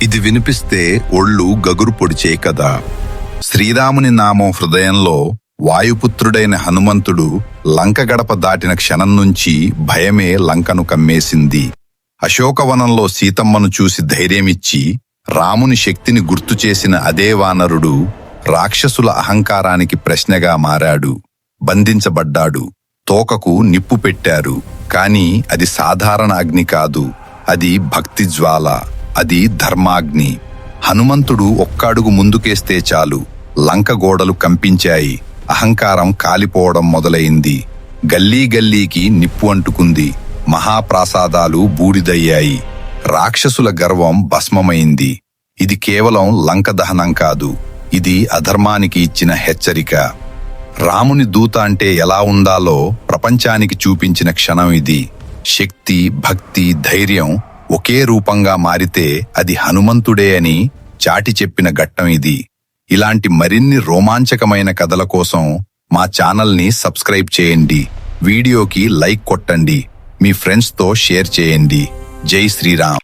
ఇది వినిపిస్తే ఒళ్ళు గగురు పొడిచే కదా. శ్రీరాముని నామం హృదయంలో వాయుపుత్రుడైన హనుమంతుడు లంక గడప దాటిన క్షణం నుంచి భయమే లంకను కమ్మేసింది. అశోకవనంలో సీతమ్మను చూసి ధైర్యమిచ్చి రాముని శక్తిని గుర్తు చేసిన అదే వానరుడు రాక్షసుల అహంకారానికి ప్రశ్నగా మారాడు. బంధించబడ్డాడు. తోకకు నిప్పు పెట్టారు. కాని అది సాధారణ అగ్ని కాదు, అది భక్తి జ్వాల, అది ధర్మాగ్ని. హనుమంతుడు ఒక్క అడుగు ముందుకేస్తే చాలు, లంక గోడలు కంపించాయి. అహంకారం కాలిపోవడం మొదలైంది. గల్లీ గల్లీకి నిప్పు అంటుకుంది. మహాప్రాసాదాలు బూడిదయ్యాయి. రాక్షసుల గర్వం భస్మమైంది. ఇది కేవలం లంక దహనం కాదు, ఇది అధర్మానికి ఇచ్చిన హెచ్చరిక. రాముని దూత అంటే ఎలా ఉండాలో ప్రపంచానికి చూపించిన క్షణం ఇది. శక్తి, భక్తి, ధైర్యం ఒకే రూపంగా మారితే అది హనుమంతుడే అని చాటి చెప్పిన ఘట్టం ఇది. ఇలాంటి మరిన్ని రోమాంచకమైన కథల కోసం మా ఛానల్ని సబ్స్క్రైబ్ చేయండి. వీడియోకి లైక్ కొట్టండి. మీ ఫ్రెండ్స్తో షేర్ చేయండి. జై శ్రీరామ్.